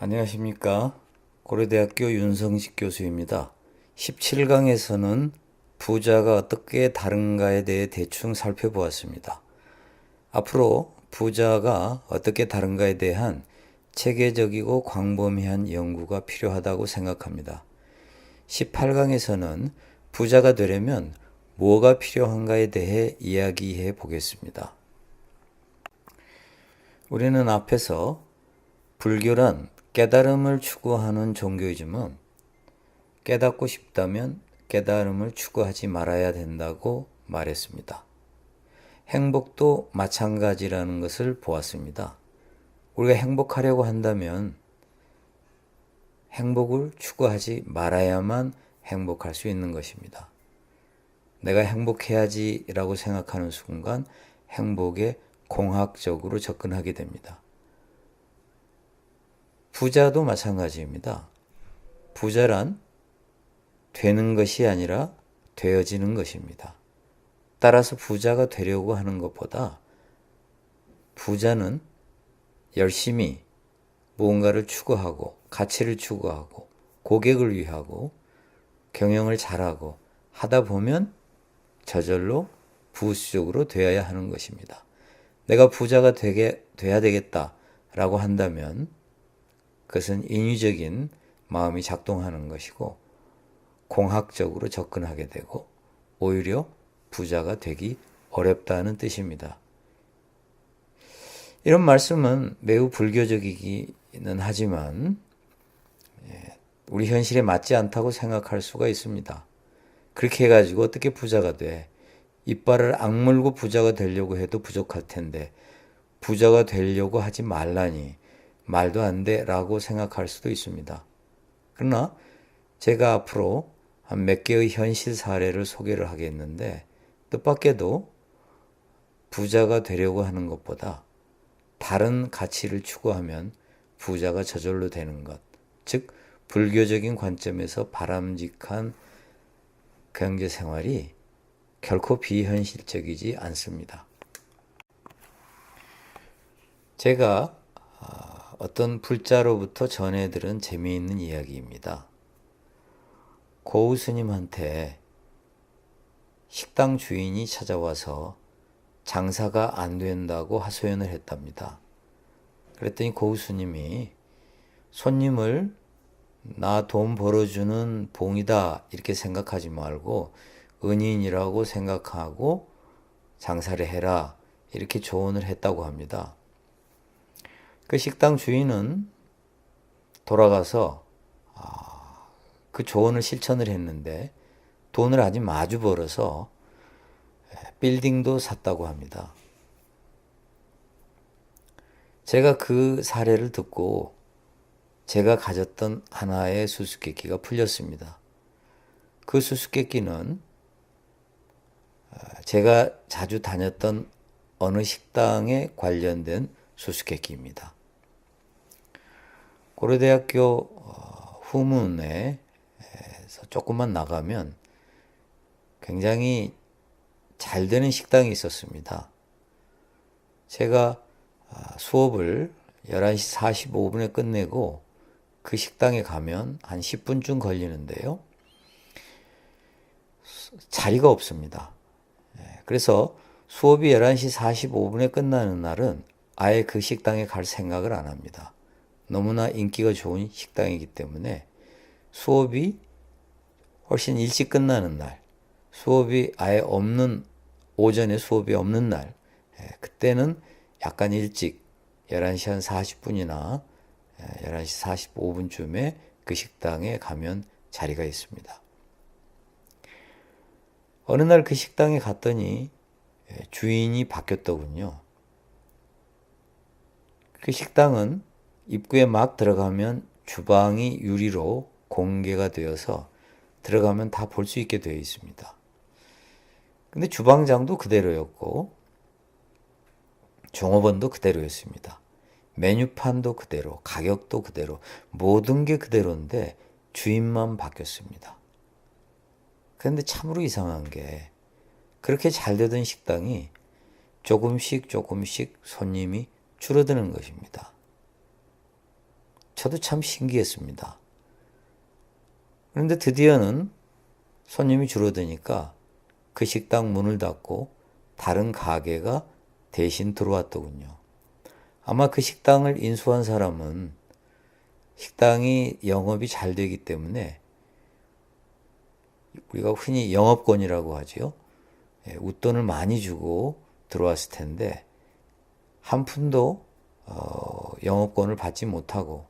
안녕하십니까. 고려대학교 윤성식 교수입니다. 17강에서는 부자가 어떻게 다른가에 대해 대충 살펴보았습니다. 앞으로 부자가 어떻게 다른가에 대한 체계적이고 광범위한 연구가 필요하다고 생각합니다. 18강에서는 부자가 되려면 뭐가 필요한가에 대해 이야기해 보겠습니다. 우리는 앞에서 불교란 깨달음을 추구하는 종교이지만 깨닫고 싶다면 깨달음을 추구하지 말아야 된다고 말했습니다. 행복도 마찬가지라는 것을 보았습니다. 우리가 행복하려고 한다면 행복을 추구하지 말아야만 행복할 수 있는 것입니다. 내가 행복해야지라고 생각하는 순간 행복에 공학적으로 접근하게 됩니다. 부자도 마찬가지입니다. 부자란 되는 것이 아니라 되어지는 것입니다. 따라서 부자가 되려고 하는 것보다 부자는 열심히 무언가를 추구하고 가치를 추구하고 고객을 위하고 경영을 잘하고 하다 보면 저절로 부수적으로 되어야 하는 것입니다. 내가 부자가 돼야 되겠다라고 한다면 그것은 인위적인 마음이 작동하는 것이고 공학적으로 접근하게 되고 오히려 부자가 되기 어렵다는 뜻입니다. 이런 말씀은 매우 불교적이기는 하지만 우리 현실에 맞지 않다고 생각할 수가 있습니다. 그렇게 해가지고 어떻게 부자가 돼? 이빨을 악물고 부자가 되려고 해도 부족할 텐데 부자가 되려고 하지 말라니 말도 안 돼 라고 생각할 수도 있습니다. 그러나 제가 앞으로 한 몇 개의 현실 사례를 소개를 하겠는데 뜻밖에도 부자가 되려고 하는 것보다 다른 가치를 추구하면 부자가 저절로 되는 것, 즉 불교적인 관점에서 바람직한 경제 생활이 결코 비현실적이지 않습니다. 제가 어떤 불자로부터 전해 들은 재미있는 이야기입니다. 고우 스님한테 식당 주인이 찾아와서 장사가 안 된다고 하소연을 했답니다. 그랬더니 고우 스님이 손님을 나 돈 벌어주는 봉이다 이렇게 생각하지 말고 은인이라고 생각하고 장사를 해라 이렇게 조언을 했다고 합니다. 그 식당 주인은 돌아가서 그 조언을 실천을 했는데 돈을 아주 마주 벌어서 빌딩도 샀다고 합니다. 제가 그 사례를 듣고 제가 가졌던 하나의 수수께끼가 풀렸습니다. 그 수수께끼는 제가 자주 다녔던 어느 식당에 관련된 수수께끼입니다. 고려대학교 후문에서 조금만 나가면 굉장히 잘 되는 식당이 있었습니다. 제가 수업을 11시 45분에 끝내고 그 식당에 가면 한 10분쯤 걸리는데요. 자리가 없습니다. 그래서 수업이 11시 45분에 끝나는 날은 아예 그 식당에 갈 생각을 안 합니다. 너무나 인기가 좋은 식당이기 때문에 수업이 훨씬 일찍 끝나는 날, 수업이 아예 없는, 오전에 수업이 없는 날, 그때는 약간 일찍 11시 한 40분이나 11시 45분쯤에 그 식당에 가면 자리가 있습니다. 어느 날 그 식당에 갔더니 주인이 바뀌었더군요. 그 식당은 입구에 막 들어가면 주방이 유리로 공개가 되어서 들어가면 다 볼 수 있게 되어 있습니다. 근데 주방장도 그대로였고 종업원도 그대로였습니다. 메뉴판도 그대로, 가격도 그대로, 모든 게 그대로인데 주인만 바뀌었습니다. 그런데 참으로 이상한 게 그렇게 잘 되던 식당이 조금씩 손님이 줄어드는 것입니다. 저도 참 신기했습니다. 그런데 드디어는 손님이 줄어드니까 그 식당 문을 닫고 다른 가게가 대신 들어왔더군요. 아마 그 식당을 인수한 사람은 식당이 영업이 잘 되기 때문에 우리가 흔히 영업권이라고 하지요. 웃돈을 많이 주고 들어왔을 텐데 한 푼도 영업권을 받지 못하고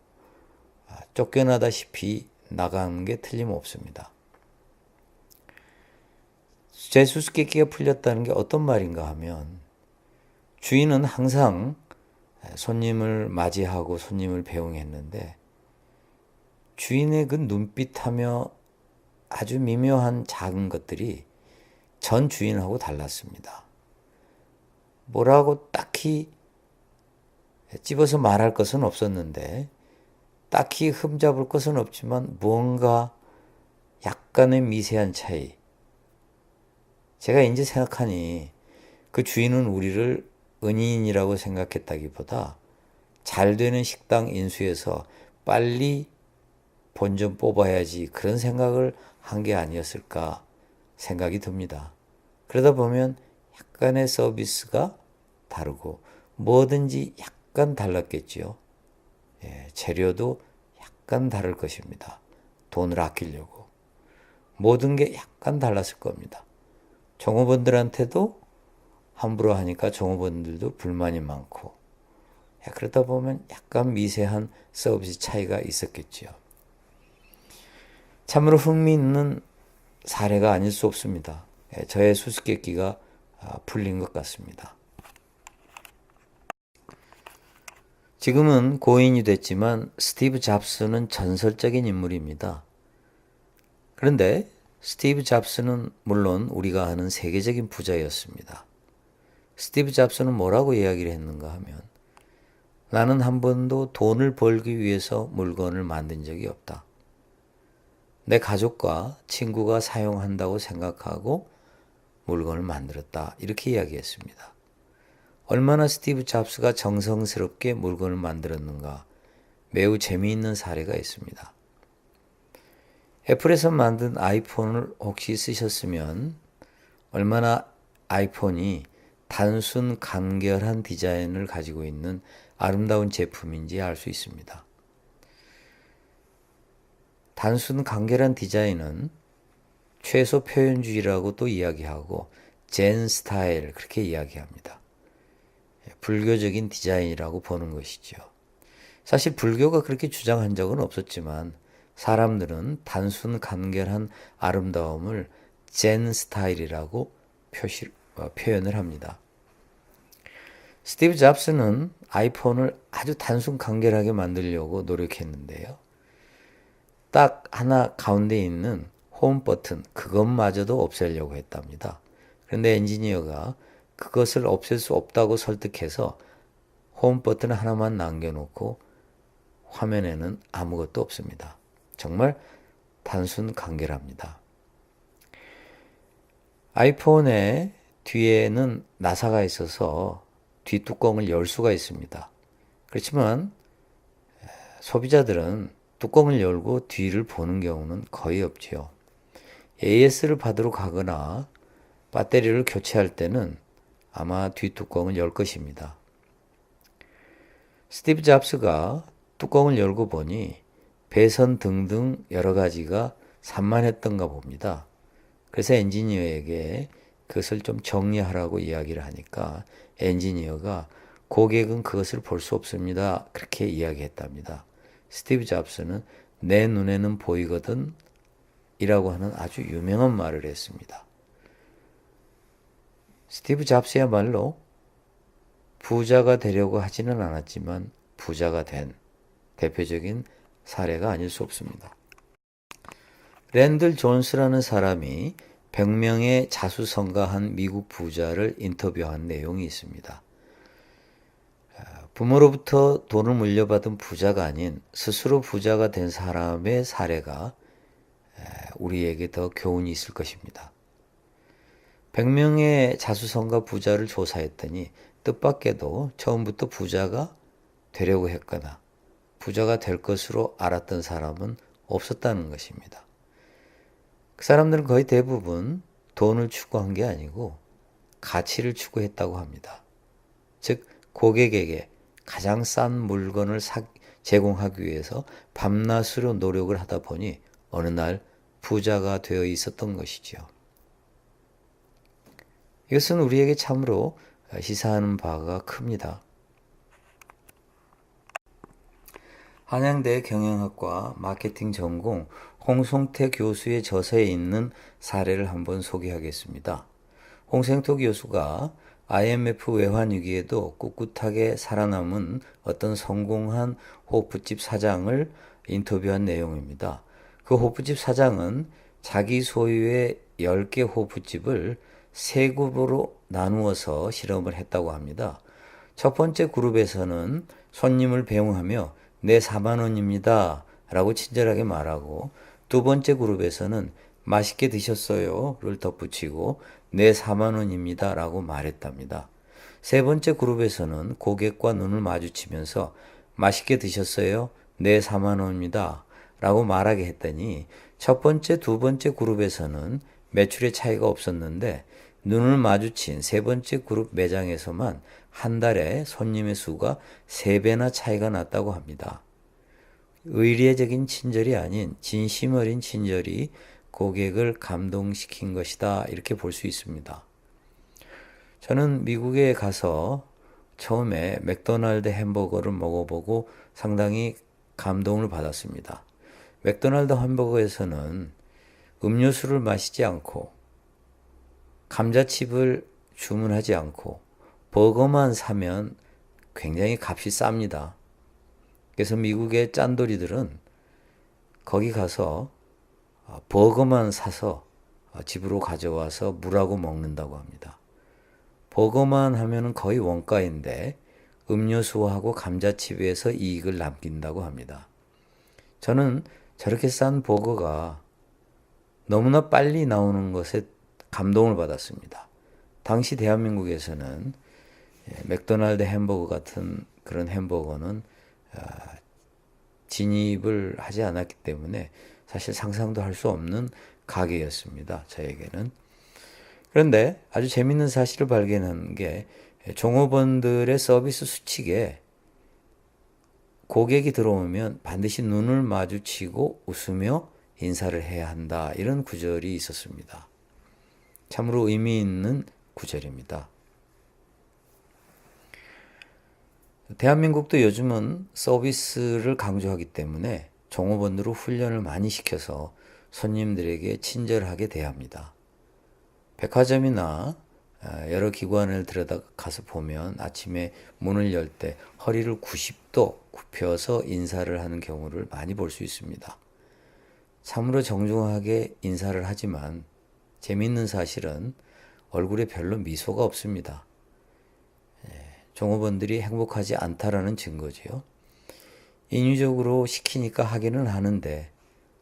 쫓겨나다시피 나가는 게 틀림없습니다. 제 수수께끼가 풀렸다는 게 어떤 말인가 하면 주인은 항상 손님을 맞이하고 손님을 배웅했는데 주인의 그 눈빛하며 아주 미묘한 작은 것들이 전 주인하고 달랐습니다. 뭐라고 딱히 찝어서 말할 것은 없었는데 딱히 흠잡을 것은 없지만 무언가 약간의 미세한 차이. 제가 이제 생각하니 그 주인은 우리를 은인이라고 생각했다기보다 잘 되는 식당 인수해서 빨리 본전 뽑아야지 그런 생각을 한 게 아니었을까 생각이 듭니다. 그러다 보면 약간의 서비스가 다르고 뭐든지 약간 달랐겠지요. 재료도 약간 다를 것입니다. 돈을 아끼려고. 모든 게 약간 달랐을 겁니다. 종업원들한테도 함부로 하니까 종업원들도 불만이 많고 그러다 보면 약간 미세한 서비스 차이가 있었겠지요. 참으로 흥미있는 사례가 아닐 수 없습니다. 저의 수수께끼가 풀린 것 같습니다. 지금은 고인이 됐지만 스티브 잡스는 전설적인 인물입니다. 그런데 스티브 잡스는 물론 우리가 아는 세계적인 부자였습니다. 스티브 잡스는 뭐라고 이야기를 했는가 하면 나는 한 번도 돈을 벌기 위해서 물건을 만든 적이 없다. 내 가족과 친구가 사용한다고 생각하고 물건을 만들었다. 이렇게 이야기했습니다. 얼마나 스티브 잡스가 정성스럽게 물건을 만들었는가 매우 재미있는 사례가 있습니다. 애플에서 만든 아이폰을 혹시 쓰셨으면 얼마나 아이폰이 단순 간결한 디자인을 가지고 있는 아름다운 제품인지 알 수 있습니다. 단순 간결한 디자인은 최소 표현주의라고 또 이야기하고 젠 스타일 그렇게 이야기합니다. 불교적인 디자인이라고 보는 것이죠. 사실 불교가 그렇게 주장한 적은 없었지만 사람들은 단순 간결한 아름다움을 젠 스타일이라고 표현을 합니다. 스티브 잡스는 아이폰을 아주 단순 간결하게 만들려고 노력했는데요. 딱 하나 가운데 있는 홈 버튼 그것마저도 없애려고 했답니다. 그런데 엔지니어가 그것을 없앨 수 없다고 설득해서 홈 버튼 하나만 남겨놓고 화면에는 아무것도 없습니다. 정말 단순 간결합니다. 아이폰의 뒤에는 나사가 있어서 뒷뚜껑을 열 수가 있습니다. 그렇지만 소비자들은 뚜껑을 열고 뒤를 보는 경우는 거의 없지요. AS를 받으러 가거나 배터리를 교체할 때는 아마 뒷뚜껑을 열 것입니다. 스티브 잡스가 뚜껑을 열고 보니 배선 등등 여러 가지가 산만했던가 봅니다. 그래서 엔지니어에게 그것을 좀 정리하라고 이야기를 하니까 엔지니어가 고객은 그것을 볼 수 없습니다. 그렇게 이야기했답니다. 스티브 잡스는 내 눈에는 보이거든 이라고 하는 아주 유명한 말을 했습니다. 스티브 잡스야말로 부자가 되려고 하지는 않았지만 부자가 된 대표적인 사례가 아닐 수 없습니다. 랜들 존스라는 사람이 100명의 자수성가한 미국 부자를 인터뷰한 내용이 있습니다. 부모로부터 돈을 물려받은 부자가 아닌 스스로 부자가 된 사람의 사례가 우리에게 더 교훈이 있을 것입니다. 100명의 자수성가 부자를 조사했더니 뜻밖에도 처음부터 부자가 되려고 했거나 부자가 될 것으로 알았던 사람은 없었다는 것입니다. 그 사람들은 거의 대부분 돈을 추구한 게 아니고 가치를 추구했다고 합니다. 즉 고객에게 가장 싼 물건을 제공하기 위해서 밤낮으로 노력을 하다 보니 어느 날 부자가 되어 있었던 것이죠. 이것은 우리에게 참으로 시사하는 바가 큽니다. 한양대 경영학과 마케팅 전공 홍성태 교수의 저서에 있는 사례를 한번 소개하겠습니다. 홍성태 교수가 IMF 외환 위기에도 꿋꿋하게 살아남은 어떤 성공한 호프집 사장을 인터뷰한 내용입니다. 그 호프집 사장은 자기 소유의 10개 호프집을 3그룹으로 나누어서 실험을 했다고 합니다. 첫 번째 그룹에서는 손님을 배웅하며 네 4만 원입니다 라고 친절하게 말하고, 두 번째 그룹에서는 맛있게 드셨어요를 덧붙이고 네 4만 원입니다 라고 말했답니다. 세 번째 그룹에서는 고객과 눈을 마주치면서 맛있게 드셨어요? 네 4만 원입니다 라고 말하게 했더니 첫 번째, 두 번째 그룹에서는 매출의 차이가 없었는데 눈을 마주친 세 번째 그룹 매장에서만 한 달에 손님의 수가 3배나 차이가 났다고 합니다. 의례적인 친절이 아닌 진심 어린 친절이 고객을 감동시킨 것이다, 이렇게 볼 수 있습니다. 저는 미국에 가서 처음에 맥도날드 햄버거를 먹어보고 상당히 감동을 받았습니다. 맥도날드 햄버거에서는 음료수를 마시지 않고 감자칩을 주문하지 않고 버거만 사면 굉장히 값이 쌉니다. 그래서 미국의 짠돌이들은 거기 가서 버거만 사서 집으로 가져와서 물하고 먹는다고 합니다. 버거만 하면은 거의 원가인데 음료수하고 감자칩에서 이익을 남긴다고 합니다. 저는 저렇게 싼 버거가 너무나 빨리 나오는 것에 감동을 받았습니다. 당시 대한민국에서는 맥도날드 햄버거 같은 그런 햄버거는 진입을 하지 않았기 때문에 사실 상상도 할 수 없는 가게였습니다. 저에게는. 그런데 아주 재밌는 사실을 발견한 게 종업원들의 서비스 수칙에 고객이 들어오면 반드시 눈을 마주치고 웃으며 인사를 해야 한다, 이런 구절이 있었습니다. 참으로 의미 있는 구절입니다. 대한민국도 요즘은 서비스를 강조하기 때문에 종업원으로 훈련을 많이 시켜서 손님들에게 친절하게 대합니다. 백화점이나 여러 기관을 들여다가서 보면 아침에 문을 열 때 허리를 90도 굽혀서 인사를 하는 경우를 많이 볼 수 있습니다. 참으로 정중하게 인사를 하지만 재미있는 사실은 얼굴에 별로 미소가 없습니다. 종업원들이 행복하지 않다라는 증거지요. 인위적으로 시키니까 하기는 하는데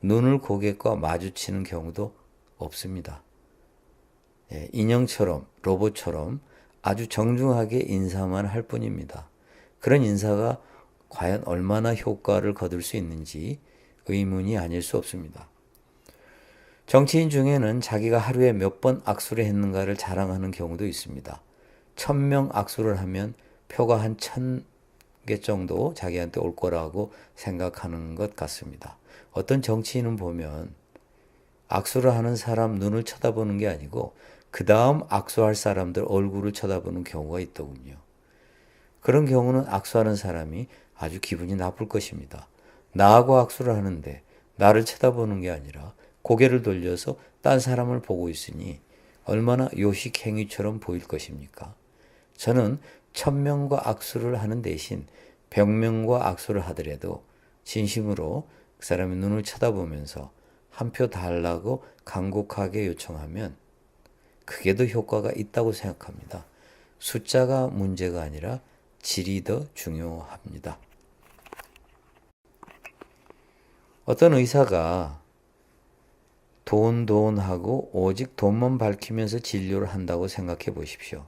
눈을 고객과 마주치는 경우도 없습니다. 인형처럼, 로봇처럼 아주 정중하게 인사만 할 뿐입니다. 그런 인사가 과연 얼마나 효과를 거둘 수 있는지 의문이 아닐 수 없습니다. 정치인 중에는 자기가 하루에 몇 번 악수를 했는가를 자랑하는 경우도 있습니다. 1000명 악수를 하면 표가 한 1000개 정도 자기한테 올 거라고 생각하는 것 같습니다. 어떤 정치인은 보면 악수를 하는 사람 눈을 쳐다보는 게 아니고 그 다음 악수할 사람들 얼굴을 쳐다보는 경우가 있더군요. 그런 경우는 악수하는 사람이 아주 기분이 나쁠 것입니다. 나하고 악수를 하는데 나를 쳐다보는 게 아니라 고개를 돌려서 딴 사람을 보고 있으니 얼마나 요식 행위처럼 보일 것입니까? 저는 1000명과 악수를 하는 대신 100명과 악수를 하더라도 진심으로 그 사람의 눈을 쳐다보면서 한 표 달라고 간곡하게 요청하면 그게 더 효과가 있다고 생각합니다. 숫자가 문제가 아니라 질이 더 중요합니다. 어떤 의사가 돈하고 오직 돈만 밝히면서 진료를 한다고 생각해 보십시오.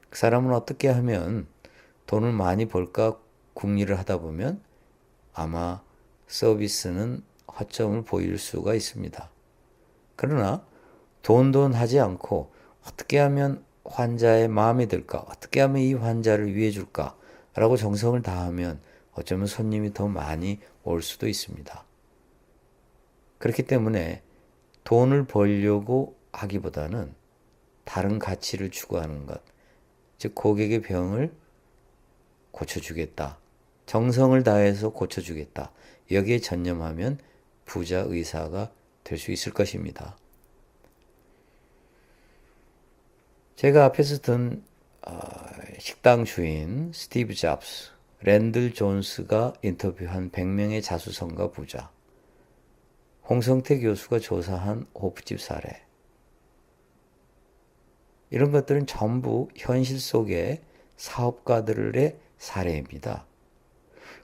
그 사람은 어떻게 하면 돈을 많이 벌까 궁리를 하다 보면 아마 서비스는 허점을 보일 수가 있습니다. 그러나 돈 하지 않고 어떻게 하면 환자의 마음에 들까? 어떻게 하면 이 환자를 위해 줄까? 라고 정성을 다하면 어쩌면 손님이 더 많이 올 수도 있습니다. 그렇기 때문에 돈을 벌려고 하기보다는 다른 가치를 추구하는 것, 즉 고객의 병을 고쳐주겠다. 정성을 다해서 고쳐주겠다. 여기에 전념하면 부자 의사가 될 수 있을 것입니다. 제가 앞에서 든 식당 주인 스티브 잡스, 랜들 존스가 인터뷰한 100명의 자수성가 부자, 홍성태 교수가 조사한 호프집 사례, 이런 것들은 전부 현실 속의 사업가들의 사례입니다.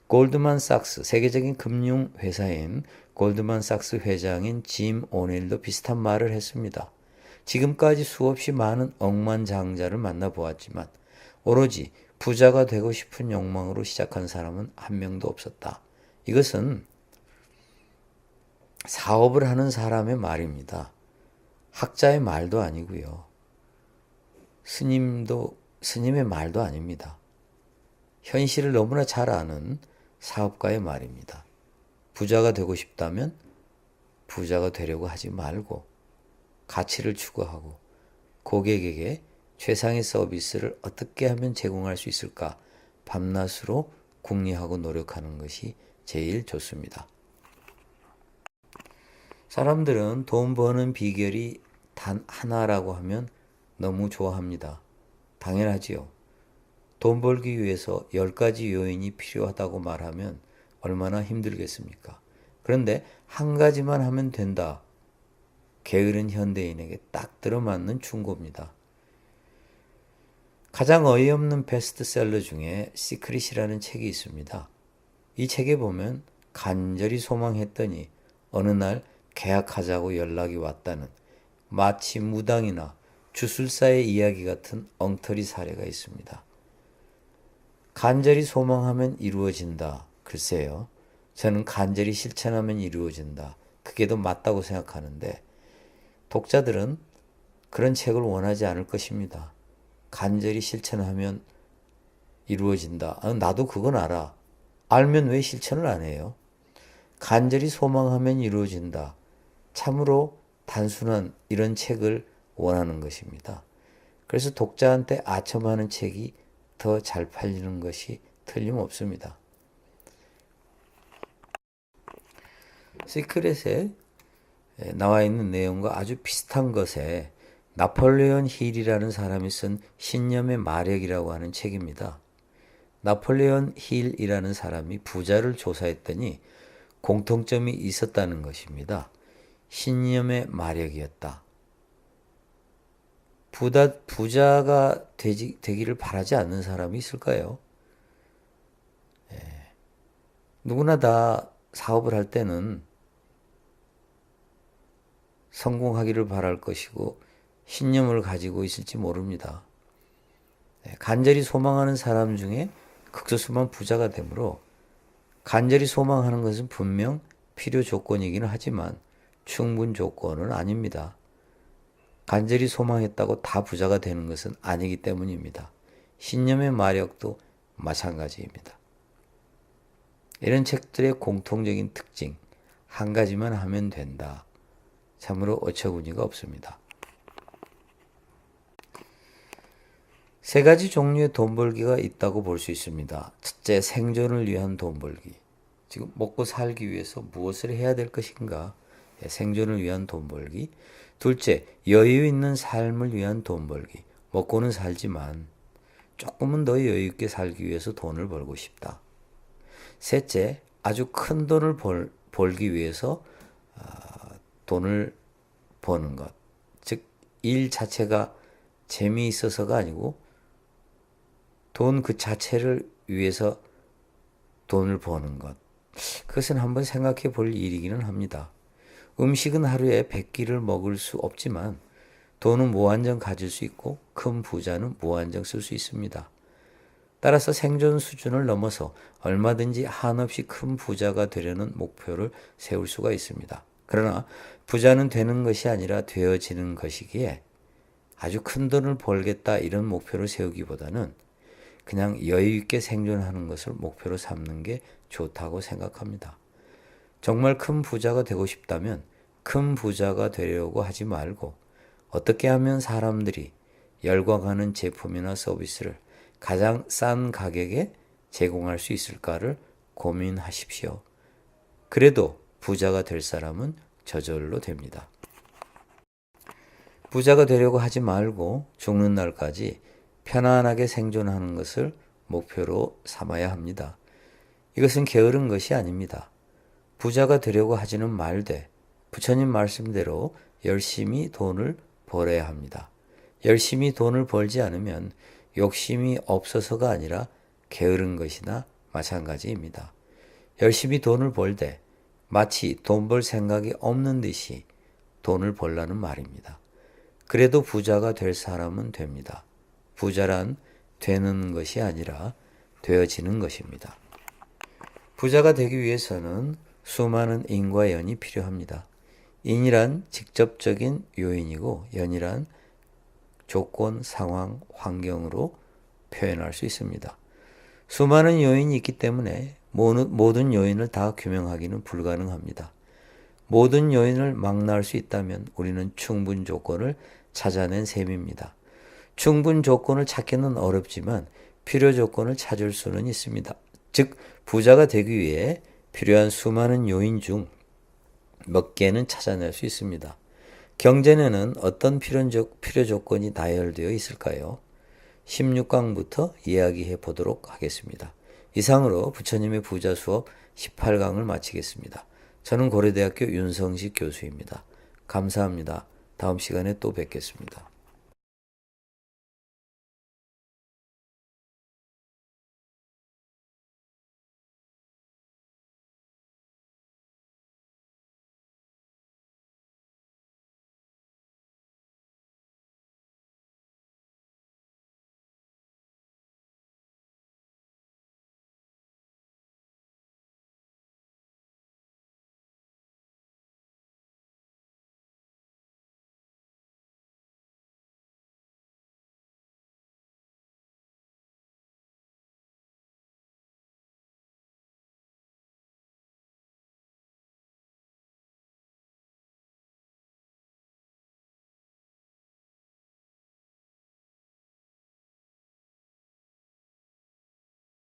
골드만삭스, 세계적인 금융회사인 골드만삭스 회장인 짐 오닐도 비슷한 말을 했습니다. 지금까지 수없이 많은 억만장자를 만나보았지만 오로지 부자가 되고 싶은 욕망으로 시작한 사람은 한 명도 없었다. 이것은 사업을 하는 사람의 말입니다. 학자의 말도 아니고요. 스님의 말도 아닙니다. 현실을 너무나 잘 아는 사업가의 말입니다. 부자가 되고 싶다면 부자가 되려고 하지 말고 가치를 추구하고 고객에게 최상의 서비스를 어떻게 하면 제공할 수 있을까 밤낮으로 궁리하고 노력하는 것이 제일 좋습니다. 사람들은 돈 버는 비결이 단 하나라고 하면 너무 좋아합니다. 당연하지요. 돈 벌기 위해서 10가지 요인이 필요하다고 말하면 얼마나 힘들겠습니까? 그런데 한 가지만 하면 된다. 게으른 현대인에게 딱 들어맞는 충고입니다. 가장 어이없는 베스트셀러 중에 시크릿이라는 책이 있습니다. 이 책에 보면 간절히 소망했더니 어느 날 계약하자고 연락이 왔다는 마치 무당이나 주술사의 이야기 같은 엉터리 사례가 있습니다. 간절히 소망하면 이루어진다. 글쎄요. 저는 간절히 실천하면 이루어진다. 그게 더 맞다고 생각하는데 독자들은 그런 책을 원하지 않을 것입니다. 간절히 실천하면 이루어진다. 나도 그건 알아. 알면 왜 실천을 안 해요? 간절히 소망하면 이루어진다. 참으로 단순한 이런 책을 원하는 것입니다. 그래서 독자한테 아첨하는 책이 더 잘 팔리는 것이 틀림없습니다. 시크릿에 나와 있는 내용과 아주 비슷한 것에 나폴레온 힐이라는 사람이 쓴 신념의 마력이라고 하는 책입니다. 나폴레온 힐이라는 사람이 부자를 조사했더니 공통점이 있었다는 것입니다. 신념의 마력이었다. 부자가 되기를 바라지 않는 사람이 있을까요? 누구나 다 사업을 할 때는 성공하기를 바랄 것이고 신념을 가지고 있을지 모릅니다. 간절히 소망하는 사람 중에 극소수만 부자가 되므로 간절히 소망하는 것은 분명 필요 조건이기는 하지만 충분 조건은 아닙니다. 간절히 소망했다고 다 부자가 되는 것은 아니기 때문입니다. 신념의 마력도 마찬가지입니다. 이런 책들의 공통적인 특징, 한 가지만 하면 된다. 참으로 어처구니가 없습니다. 세 가지 종류의 돈 벌기가 있다고 볼 수 있습니다. 첫째, 생존을 위한 돈 벌기. 지금 먹고 살기 위해서 무엇을 해야 될 것인가? 생존을 위한 돈 벌기. 둘째, 여유 있는 삶을 위한 돈 벌기. 먹고는 살지만 조금은 더 여유 있게 살기 위해서 돈을 벌고 싶다. 셋째, 아주 큰 돈을 벌기 위해서 돈을 버는 것. 즉, 일 자체가 재미있어서가 아니고 돈 그 자체를 위해서 돈을 버는 것. 그것은 한번 생각해 볼 일이기는 합니다. 음식은 하루에 100끼를 먹을 수 없지만 돈은 무한정 가질 수 있고 큰 부자는 무한정 쓸 수 있습니다. 따라서 생존 수준을 넘어서 얼마든지 한없이 큰 부자가 되려는 목표를 세울 수가 있습니다. 그러나 부자는 되는 것이 아니라 되어지는 것이기에 아주 큰 돈을 벌겠다 이런 목표를 세우기보다는 그냥 여유 있게 생존하는 것을 목표로 삼는 게 좋다고 생각합니다. 정말 큰 부자가 되고 싶다면 큰 부자가 되려고 하지 말고 어떻게 하면 사람들이 열광하는 제품이나 서비스를 가장 싼 가격에 제공할 수 있을까를 고민하십시오. 그래도 부자가 될 사람은 저절로 됩니다. 부자가 되려고 하지 말고 죽는 날까지 편안하게 생존하는 것을 목표로 삼아야 합니다. 이것은 게으른 것이 아닙니다. 부자가 되려고 하지는 말되 부처님 말씀대로 열심히 돈을 벌어야 합니다. 열심히 돈을 벌지 않으면 욕심이 없어서가 아니라 게으른 것이나 마찬가지입니다. 열심히 돈을 벌되 마치 돈 벌 생각이 없는 듯이 돈을 벌라는 말입니다. 그래도 부자가 될 사람은 됩니다. 부자란 되는 것이 아니라 되어지는 것입니다. 부자가 되기 위해서는 수많은 인과 연이 필요합니다. 인이란 직접적인 요인이고 연이란 조건, 상황, 환경으로 표현할 수 있습니다. 수많은 요인이 있기 때문에 모든 요인을 다 규명하기는 불가능합니다. 모든 요인을 망라할 수 있다면 우리는 충분 조건을 찾아낸 셈입니다. 충분 조건을 찾기는 어렵지만 필요 조건을 찾을 수는 있습니다. 즉 부자가 되기 위해 필요한 수많은 요인 중 몇 개는 찾아낼 수 있습니다. 경전에는 어떤 필요 조건이 나열되어 있을까요? 16강부터 이야기해 보도록 하겠습니다. 이상으로 부처님의 부자 수업 18강을 마치겠습니다. 저는 고려대학교 윤성식 교수입니다. 감사합니다. 다음 시간에 또 뵙겠습니다.